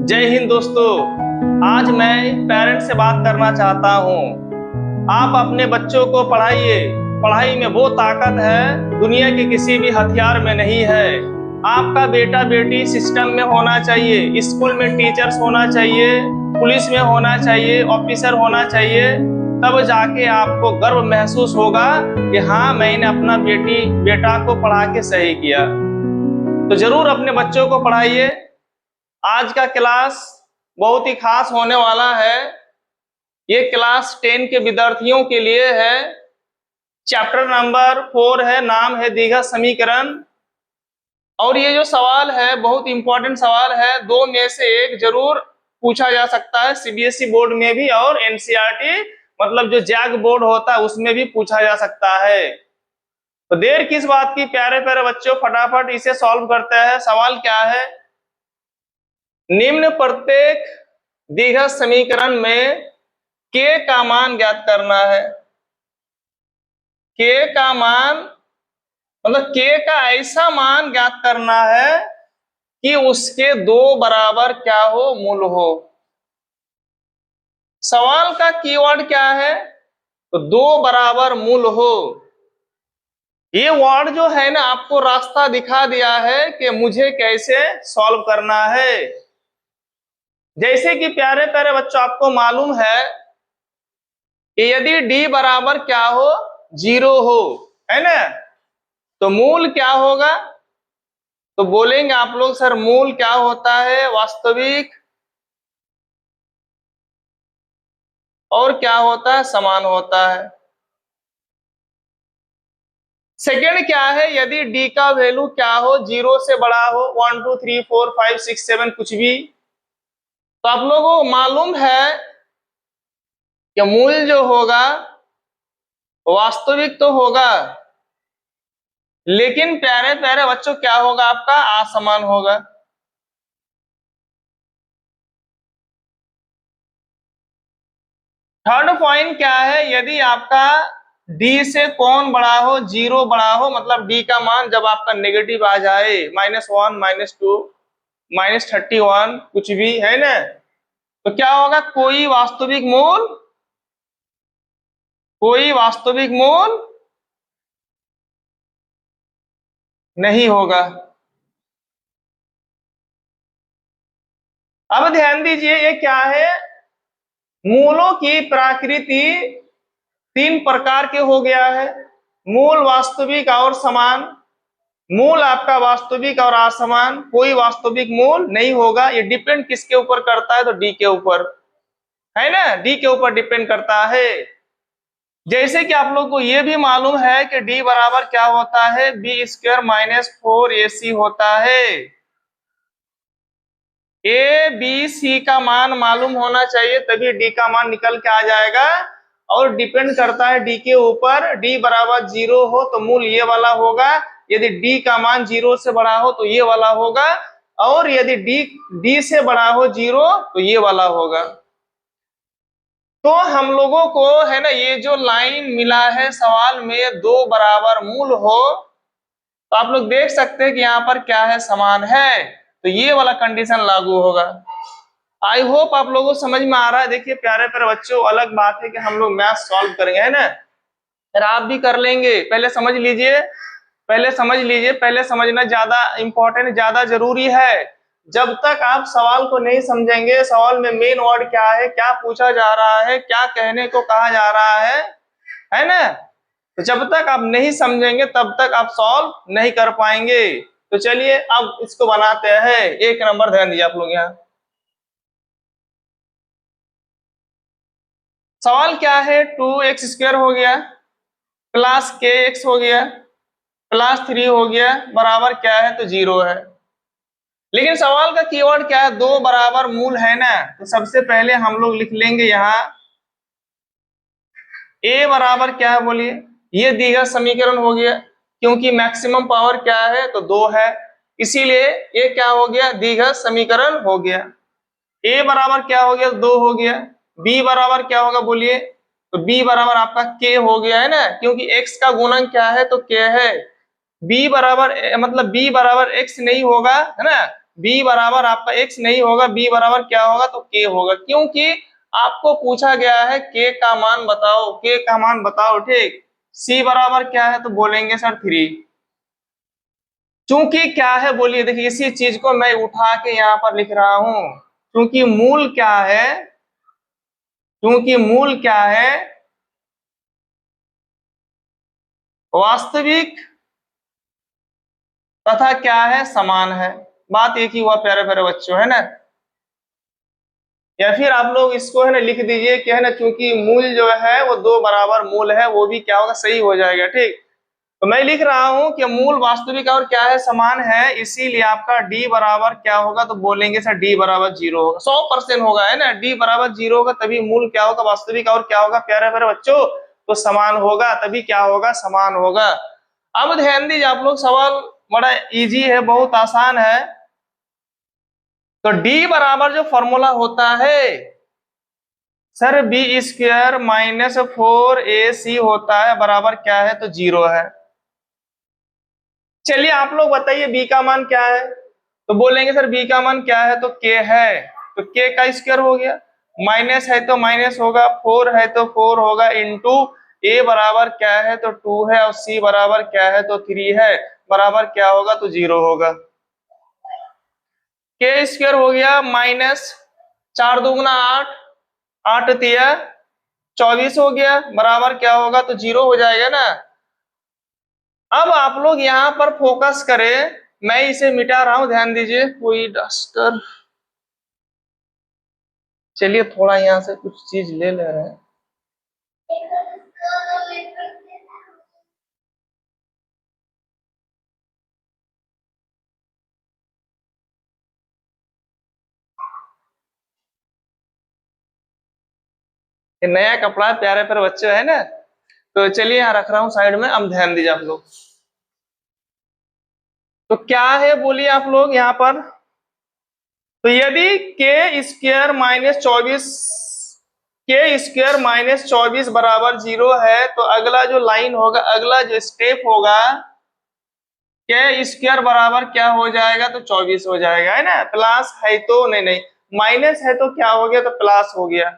जय हिंद दोस्तों। आज मैं पेरेंट्स से बात करना चाहता हूँ। आप अपने बच्चों को पढ़ाइए। पढ़ाई में वो ताकत है दुनिया के किसी भी हथियार में नहीं है। आपका बेटा बेटी सिस्टम में होना चाहिए, स्कूल में टीचर्स होना चाहिए, पुलिस में होना चाहिए, ऑफिसर होना चाहिए। तब जाके आपको गर्व महसूस होगा कि हाँ, मैंने अपना बेटा को पढ़ा के सही किया। तो जरूर अपने बच्चों को पढ़ाइए। आज का क्लास बहुत ही खास होने वाला है। ये क्लास 10 के विद्यार्थियों के लिए है। चैप्टर नंबर 4 है, नाम है द्विघात समीकरण। और ये जो सवाल है बहुत इंपॉर्टेंट सवाल है। दो में से एक जरूर पूछा जा सकता है, सीबीएसई बोर्ड में भी और एनसीईआरटी मतलब जो जैक बोर्ड होता है उसमें भी पूछा जा सकता है। तो देर किस बात की प्यारे प्यारे बच्चों, फटाफट इसे सॉल्व करते हैं। सवाल क्या है? निम्न प्रत्येक द्विघात समीकरण में k का मान ज्ञात करना है। k का मान मतलब k का ऐसा मान ज्ञात करना है कि उसके दो बराबर क्या हो, मूल हो। सवाल का कीवर्ड क्या है? तो दो बराबर मूल हो। ये वर्ड जो है ना, आपको रास्ता दिखा दिया है कि मुझे कैसे सॉल्व करना है। जैसे कि प्यारे प्यारे बच्चों, आपको मालूम है कि यदि d बराबर क्या हो, 0 हो, है ना, तो मूल क्या होगा? तो बोलेंगे आप लोग, सर मूल क्या होता है? वास्तविक। और क्या होता है? समान होता है। सेकंड क्या है? यदि d का वैल्यू क्या हो, 0 से बड़ा हो, 1 2 3 4 5 6 7 कुछ भी, तो आप लोगों को मालूम है कि मूल जो होगा वास्तविक तो होगा, लेकिन प्यारे प्यारे बच्चों क्या होगा? आपका असमान होगा। थर्ड पॉइंट क्या है? यदि आपका d से कौन बड़ा हो, 0 बड़ा हो, मतलब d का मान जब आपका नेगेटिव आ जाए, -1 -2 -31 कुछ भी, है ना, तो क्या होगा? कोई वास्तविक मूल नहीं होगा। अब ध्यान दीजिए, ये क्या है? मूलों की प्रकृति तीन प्रकार के हो गया है। मूल, वास्तविक और समान। मूल आपका वास्तविक और असमान, कोई वास्तविक मूल नहीं होगा। ये डिपेंड किसके ऊपर करता है? तो डी के ऊपर, है ना, डी के ऊपर डिपेंड करता है। जैसे कि आप लोग को ये भी मालूम है कि डी बराबर क्या होता है? b² - 4ac होता है। ए बी सी का मान मालूम होना चाहिए, तभी डी का मान निकल के आ जाएगा। और डिपेंड करता है डी के ऊपर। डी बराबर 0 हो तो मूल ये वाला होगा, यदि डी का मान 0 से बड़ा हो तो ये वाला होगा, और यदि डी से बड़ा हो 0 तो ये वाला होगा। तो हम लोगों को है ना, ये जो लाइन मिला है सवाल में, दो बराबर मूल हो, तो आप लोग देख सकते हैं कि यहाँ पर क्या है? समान है, तो ये वाला कंडीशन लागू होगा। आई होप आप लोगों को समझ में आ रहा है। देखिए प्यारे प्यारे बच्चों, अलग बात है कि हम लोग मैथ सॉल्व करेंगे, है ना, फिर आप भी कर लेंगे। पहले समझ लीजिए, पहले समझना ज्यादा इंपॉर्टेंट, ज्यादा जरूरी है। जब तक आप सवाल को नहीं समझेंगे, सवाल में मेन वर्ड क्या है, क्या पूछा जा रहा है, क्या कहने को कहा जा रहा है ना, तो जब तक आप नहीं समझेंगे तब तक आप सॉल्व नहीं कर पाएंगे। तो चलिए अब इसको बनाते हैं। एक नंबर ध्यान दीजिए आप लोग। यहाँ सवाल क्या है? 2x² हो गया प्लस kx हो गया प्लस 3 हो गया, बराबर क्या है? तो 0 है। लेकिन सवाल का कीवर्ड क्या है? दो बराबर मूल, है ना। तो सबसे पहले हम लोग लिख लेंगे यहाँ a बराबर क्या है, बोलिए। ये द्विघात समीकरण हो गया, क्योंकि मैक्सिमम पावर क्या है? तो 2 है, इसीलिए ये क्या हो गया? द्विघात समीकरण हो गया। a बराबर क्या हो गया? 2 हो गया। b बराबर क्या होगा, बोलिए। तो b बराबर आपका k हो गया, है ना, क्योंकि x का गुणन क्या है? तो k है। b बराबर मतलब b बराबर x नहीं होगा, है ना, बी बराबर आपका एक्स नहीं होगा, बी बराबर क्या होगा तो के होगा, क्योंकि आपको पूछा गया है के का मान बताओ, के का मान बताओ, ठीक। सी बराबर क्या है तो बोलेंगे सर 3। चूंकि क्या है बोलिए, देखिए इसी चीज को मैं उठा के यहाँ पर लिख रहा हूं, क्योंकि मूल क्या है, क्योंकि मूल क्या है, वास्तविक तथा क्या है, समान है। बात एक ही हुआ प्यारे प्यारे बच्चों, है ना। या फिर आप लोग इसको है ना लिख दीजिए कि है ना, क्योंकि मूल जो है वो दो बराबर मूल है, वो भी क्या होगा, सही हो जाएगा, ठीक। तो मैं लिख रहा हूं कि मूल वास्तविक और क्या है, समान है, इसीलिए आपका डी बराबर क्या होगा तो बोलेंगे सर डी बराबर 0 होगा, 100% होगा, है ना। डी बराबर 0 होगा तभी मूल क्या होगा, वास्तविक और क्या होगा प्यारे प्यारे बच्चों, तो समान होगा, तभी क्या होगा, समान होगा। अब ध्यान दीजिए आप लोग, सवाल बड़ा इजी है, बहुत आसान है। तो डी बराबर जो फॉर्मूला होता है sir, B square minus 4ac होता है, बराबर क्या है तो 0 है। चलिए आप लोग बताइए बी का मान क्या है, तो बोलेंगे सर बी का मान क्या है तो के है, तो के का स्क्वायर हो गया, माइनस है तो माइनस होगा, 4 है तो 4 होगा, इंटू ए बराबर क्या है तो 2 है, और सी बराबर क्या है तो 3 है, बराबर क्या होगा तो 0 होगा। के स्क्वायर हो गया माइनस 4 दूगुना 8, 8 तिया 24 हो गया, बराबर क्या होगा तो 0 हो जाएगा ना। अब आप लोग यहाँ पर फोकस करें, मैं इसे मिटा रहा हूं, ध्यान दीजिए, कोई डस्टर, चलिए थोड़ा यहाँ से कुछ चीज ले ले रहे हैं। ये नया कपड़ा है, प्यारे प्यारे बच्चे है ना, तो चलिए यहाँ रख रहा हूँ साइड में, अब ध्यान दीजिए आप लोग। तो क्या है बोलिए आप लोग यहाँ पर, तो यदि के स्क्वायर माइनस 24, के स्क्वायर माइनस 24 बराबर 0 है, तो अगला जो लाइन होगा, अगला जो स्टेप होगा, के स्क्वायर बराबर क्या हो जाएगा तो 24 हो जाएगा, है ना। प्लस है तो नहीं नहीं, माइनस है तो क्या हो गया तो प्लस हो गया,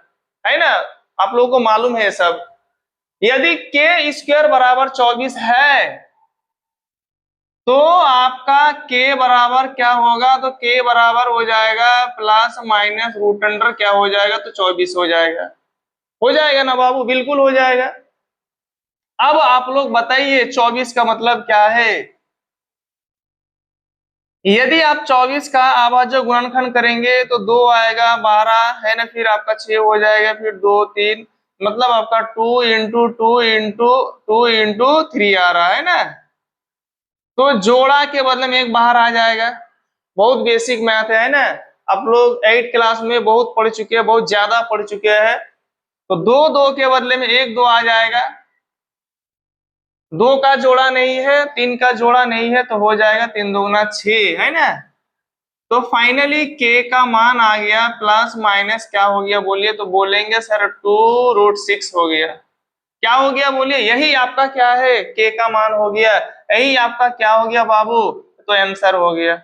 है ना। आप लोगों को मालूम है सब। यदि के स्क्वायर बराबर 24 है तो आपका के बराबर क्या होगा तो के बराबर हो जाएगा प्लस माइनस रूट अंडर क्या हो जाएगा तो 24 हो जाएगा ना बाबू, बिल्कुल हो जाएगा। अब आप लोग बताइए 24 का मतलब क्या है। यदि आप 24 का अभाज्य गुणनखंड करेंगे तो 2 आएगा, 12 है ना, फिर आपका 6 हो जाएगा, फिर 2 3, मतलब आपका 2 इंटू 2 इंटू 2 इंटू 3 आ रहा है ना। तो जोड़ा के बदले में एक बाहर आ जाएगा, बहुत बेसिक मैथ है ना। आप लोग 8 क्लास में बहुत पढ़ चुके हैं, बहुत ज्यादा पढ़ चुके हैं। तो 2 2 के बदले में एक 2 आ जाएगा, 2 का जोड़ा नहीं है, 3 का जोड़ा नहीं है, तो हो जाएगा 3 दूगुना 6, है ना। तो फाइनली के का मान आ गया प्लस माइनस क्या हो गया बोलिए, तो बोलेंगे सर 2√6 हो गया। क्या हो गया बोलिए, यही आपका क्या है, के का मान हो गया, यही आपका क्या हो गया बाबू, तो आंसर हो गया।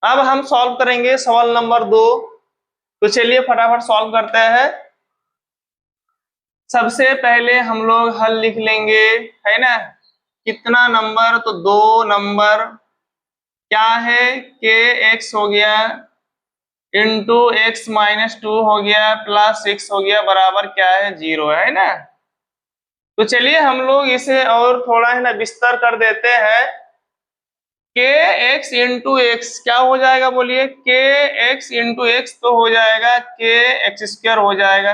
अब हम सॉल्व करेंगे सवाल नंबर 2, तो चलिए फटाफट सॉल्व करते हैं। सबसे पहले हम लोग हल लिख लेंगे, है ना। कितना नंबर तो 2 नंबर, क्या है के एक्स हो गया इंटू एक्स माइनस 2 हो गया प्लस 6 हो गया, बराबर क्या है 0, है ना। तो चलिए हम लोग इसे और थोड़ा है ना विस्तार कर देते हैं। के एक्स इंटू एक्स क्या हो जाएगा बोलिए, के एक्स इंटू एक्स तो हो जाएगा के एक्स स्क्वायर हो जाएगा,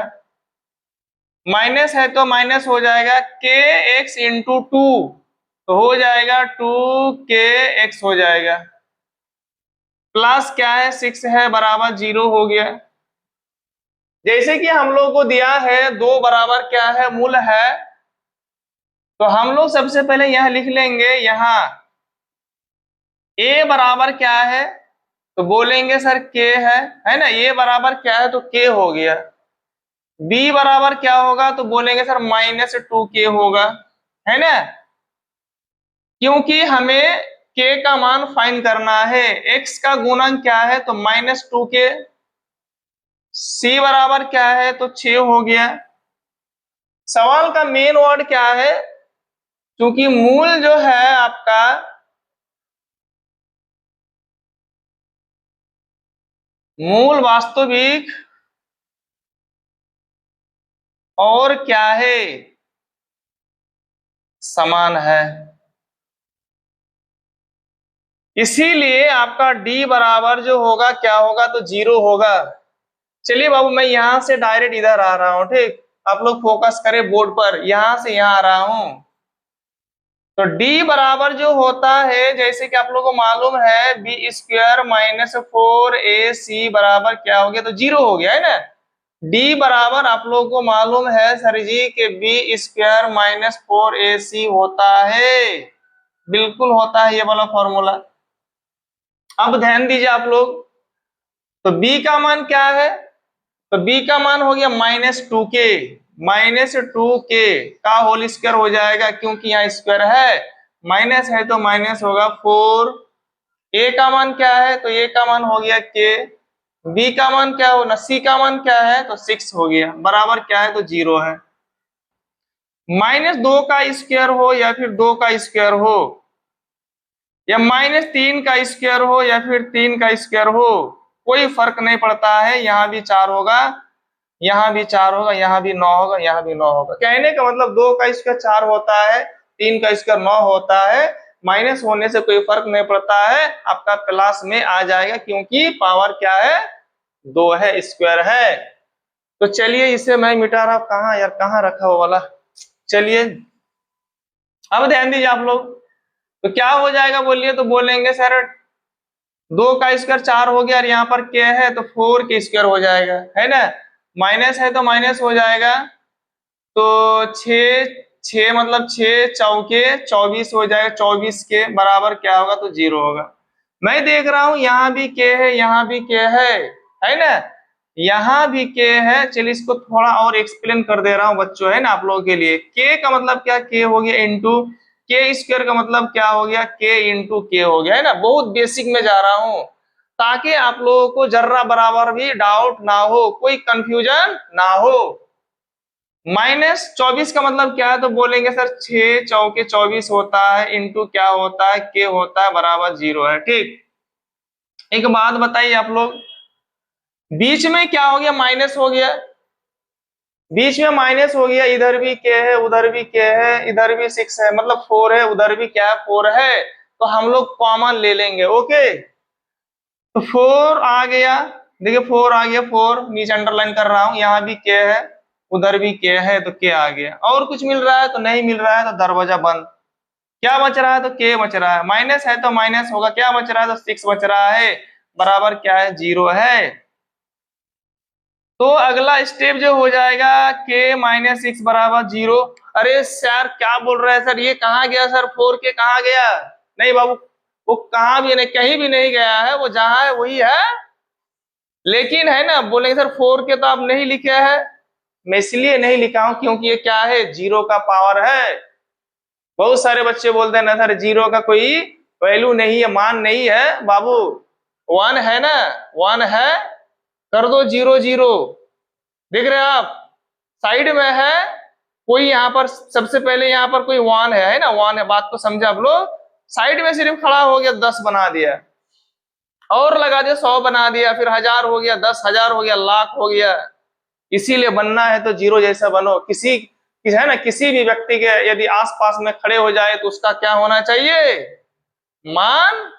माइनस है तो माइनस हो जाएगा, के एक्स इंटू 2 तो हो जाएगा 2 के एक्स हो जाएगा, प्लस क्या है 6 है, बराबर 0 हो गया। जैसे कि हम लोग को दिया है 2 बराबर क्या है मूल है, तो हम लोग सबसे पहले यह लिख लेंगे, यहाँ a बराबर क्या है तो बोलेंगे सर k है ना, a बराबर क्या है तो k हो गया, b बराबर क्या होगा तो बोलेंगे सर -2k होगा, है ना। क्योंकि हमें k का मान फाइंड करना है। x का गुणन क्या है तो -2k, c बराबर क्या है तो 6 हो गया। सवाल का मेन वर्ड क्या है, क्योंकि मूल जो है आपका मूल वास्तविक और क्या है समान है, इसीलिए आपका d बराबर जो होगा क्या होगा तो 0 होगा। चलिए बाबू मैं यहां से डायरेक्ट इधर आ रहा हूं, ठीक, आप लोग फोकस करें बोर्ड पर, यहां से यहां आ रहा हूं। तो d बराबर जो होता है जैसे कि आप लोगों को मालूम है b² -4ac बराबर क्या हो गया तो 0 हो गया है ना। d बराबर आप लोगों को मालूम है सर जी के b² -4ac होता है, बिल्कुल होता है ये वाला फॉर्मूला। अब ध्यान दीजिए आप लोग, तो b का मान क्या है तो b का मान हो गया -2k, -2k का होल स्क्वायर हो जाएगा, क्योंकि यहाँ स्क्वायर है, माइनस है तो माइनस होगा 4। a का मान क्या है तो a का मान हो गया k, b का मान क्या हो ना c का मान क्या है तो 6 हो गया, बराबर क्या है तो 0 है। -2 का स्क्वायर हो या फिर 2 का स्क्वायर हो, या -3 का स्क्वायर हो या फिर 3 का स्क्वायर हो, कोई फर्क नहीं पड़ता है। यहाँ भी 4 होगा, यहाँ भी 4 होगा, यहाँ भी 9 होगा, यहाँ भी 9 होगा। कहने का मतलब 2 का स्क्वायर 4 होता है, 3 का स्क्वायर 9 होता है, माइनस होने से कोई फर्क नहीं पड़ता है, आपका प्लस में आ जाएगा, क्योंकि पावर क्या है 2 है, स्क्वायर है। तो चलिए इसे मैं मिटा रहा हूं, कहाँ यार कहाँ रखा वो वाला, चलिए अब ध्यान दीजिए आप लोग, तो क्या हो जाएगा बोलिए तो बोलेंगे सर 2 का स्क्वायर 4 हो गया और यहाँ पर k है तो 4 के स्क्वायर हो जाएगा, है ना, माइनस है तो माइनस हो जाएगा, तो 6 मतलब 6 चौके 24 हो जाएगा, 24 के बराबर क्या होगा तो 0 होगा। मैं देख रहा हूं यहाँ भी k है, यहाँ भी k है ना, यहाँ भी k है। चलिए इसको थोड़ा और एक्सप्लेन कर दे रहा हूँ बच्चों, है ना, आप लोगों के लिए। k का मतलब क्या, k हो गया इंटू k स्क्वायर का मतलब क्या हो गया k इंटू k हो गया, है ना। बहुत बेसिक में जा रहा हूँ ताकि आप लोगों को जर्रा बराबर भी डाउट ना हो, कोई कंफ्यूजन ना हो। -24 का मतलब क्या है तो बोलेंगे सर 6 चौके 24 होता है, इंटू क्या होता है k होता है, बराबर 0 है, ठीक। एक बात बताइए आप लोग, बीच में क्या हो गया माइनस हो गया, बीच में माइनस हो गया, इधर भी k है उधर भी k है, इधर भी 6 है मतलब 4 है, उधर भी क्या है 4 है, तो हम लोग कॉमन ले लेंगे, ओके। तो 4 आ गया, देखिए 4 आ गया, 4 नीचे अंडरलाइन कर रहा हूं, यहाँ भी k है उधर भी k है तो k आ गया। और कुछ मिल रहा है तो नहीं मिल रहा है तो दरवाजा बंद। क्या बच रहा है तो k बच रहा है, माइनस है तो माइनस होगा, क्या बच रहा है तो 6 बच रहा है, बराबर क्या है 0 है। तो अगला स्टेप जो हो जाएगा k -6 बराबर 0। अरे सर क्या बोल रहे हैं सर, ये कहाँ गया सर, 4k कहाँ गया, नहीं बाबू वो कहाँ भी नहीं, कहीं भी नहीं गया है, वो जहां है वही है। लेकिन है ना बोलेंगे सर 4k तो आप नहीं लिखे हैं, मैं इसलिए नहीं लिखा हूं क्योंकि ये क्या है 0 का पावर है। बहुत सारे बच्चे बोलते हैं ना सर 0 का कोई वैल्यू नहीं है, मान नहीं है, बाबू 1 है ना, 1 है, कर दो 0 0, देख रहे हैं आप साइड में है कोई, यहाँ पर सबसे पहले यहाँ पर कोई 1 है ना, 1 है, बात को समझे आप लोग। साइड में सिर्फ खड़ा हो गया 10 बना दिया, और लगा दिया 100 बना दिया, फिर 1000 हो गया, 10,000 हो गया, लाख हो गया। इसीलिए बनना है तो 0 जैसा बनो। है ना, किसी भी व्यक्ति के यदि आसपास में खड़े हो जाए तो उसका क्या होना चाहिए, मान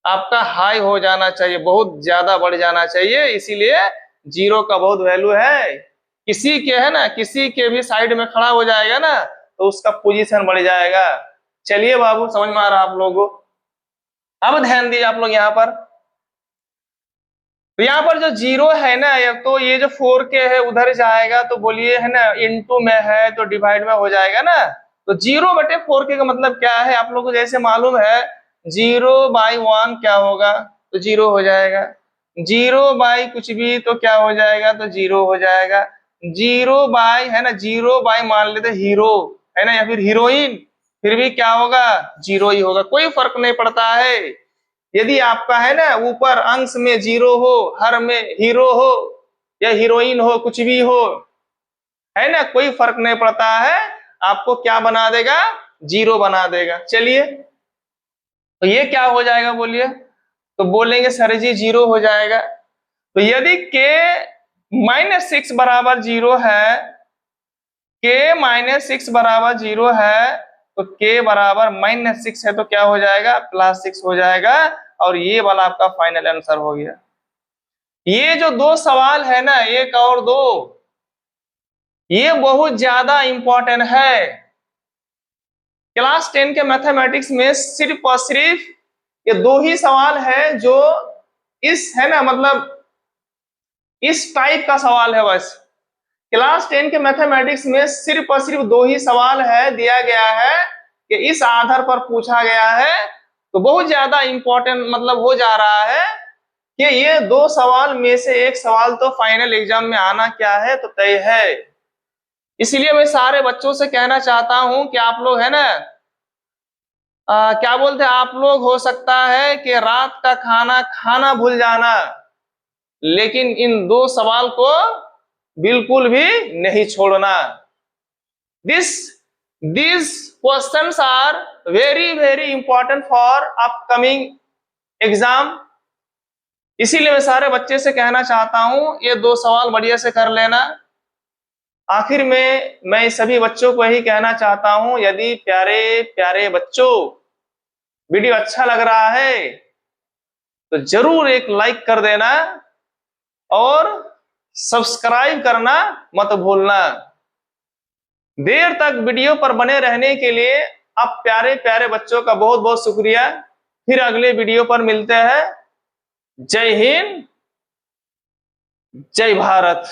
आपका हाई हो जाना चाहिए, बहुत ज्यादा बढ़ जाना चाहिए, इसीलिए 0 का बहुत वैल्यू है। किसी के है ना, किसी के भी साइड में खड़ा हो जाएगा ना तो उसका पोजीशन बढ़ जाएगा। चलिए बाबू समझ में आ रहा आप लोगों को। अब ध्यान दीजिए आप लोग यहाँ पर, तो यहाँ पर जो 0 है ना, तो ये जो 4k है उधर जाएगा, तो बोलिए है ना इनटू में है तो डिवाइड में हो जाएगा ना। तो 0/4k का मतलब क्या है आप लोगों को जैसे मालूम है, 0/1 क्या होगा तो 0 हो जाएगा, 0 कुछ भी तो क्या हो जाएगा तो 0 हो जाएगा, 0 है ना, 0 मान लेते हीरो है ना, या फिर हीरोइन, फिर भी क्या होगा, 0 ही होगा, कोई फर्क नहीं पड़ता है। यदि आपका है ना ऊपर अंश में 0 हो, हर में हीरो हो या हीरोइन हो, कुछ भी हो, है ना, कोई फर्क नहीं पड़ता है, आपको क्या बना देगा, 0 बना देगा। चलिए तो ये क्या हो जाएगा बोलिए, तो बोलेंगे सर जी 0 हो जाएगा। तो यदि k -6 बराबर 0 है, k -6 बराबर 0 है, तो k बराबर -6 है तो क्या हो जाएगा, +6 हो जाएगा। और ये वाला आपका फाइनल आंसर हो गया। ये जो दो सवाल है ना, एक और दो, ये बहुत ज्यादा इंपॉर्टेंट है। क्लास 10 के मैथमेटिक्स में सिर्फ और सिर्फ ये दो ही सवाल है जो इस है ना, मतलब इस टाइप का सवाल है बस। क्लास 10 के मैथमेटिक्स में सिर्फ और सिर्फ दो ही सवाल है, दिया गया है कि इस आधार पर पूछा गया है। तो बहुत ज्यादा इंपॉर्टेंट मतलब हो जा रहा है कि ये दो सवाल में से एक सवाल तो फाइनल एग्जाम में आना क्या है, तो तय है। इसलिए मैं सारे बच्चों से कहना चाहता हूं कि आप लोग है ना, क्या बोलते हैं, आप लोग हो सकता है कि रात का खाना खाना भूल जाना, लेकिन इन दो सवाल को बिल्कुल भी नहीं छोड़ना। These questions are very important for upcoming exam. इसीलिए मैं सारे बच्चे से कहना चाहता हूं ये दो सवाल बढ़िया से कर लेना। आखिर में मैं सभी बच्चों को यही कहना चाहता हूं, यदि प्यारे प्यारे बच्चों वीडियो अच्छा लग रहा है तो जरूर एक लाइक कर देना और सब्सक्राइब करना मत भूलना। देर तक वीडियो पर बने रहने के लिए आप प्यारे प्यारे बच्चों का बहुत बहुत शुक्रिया। फिर अगले वीडियो पर मिलते हैं। जय हिंद, जय भारत।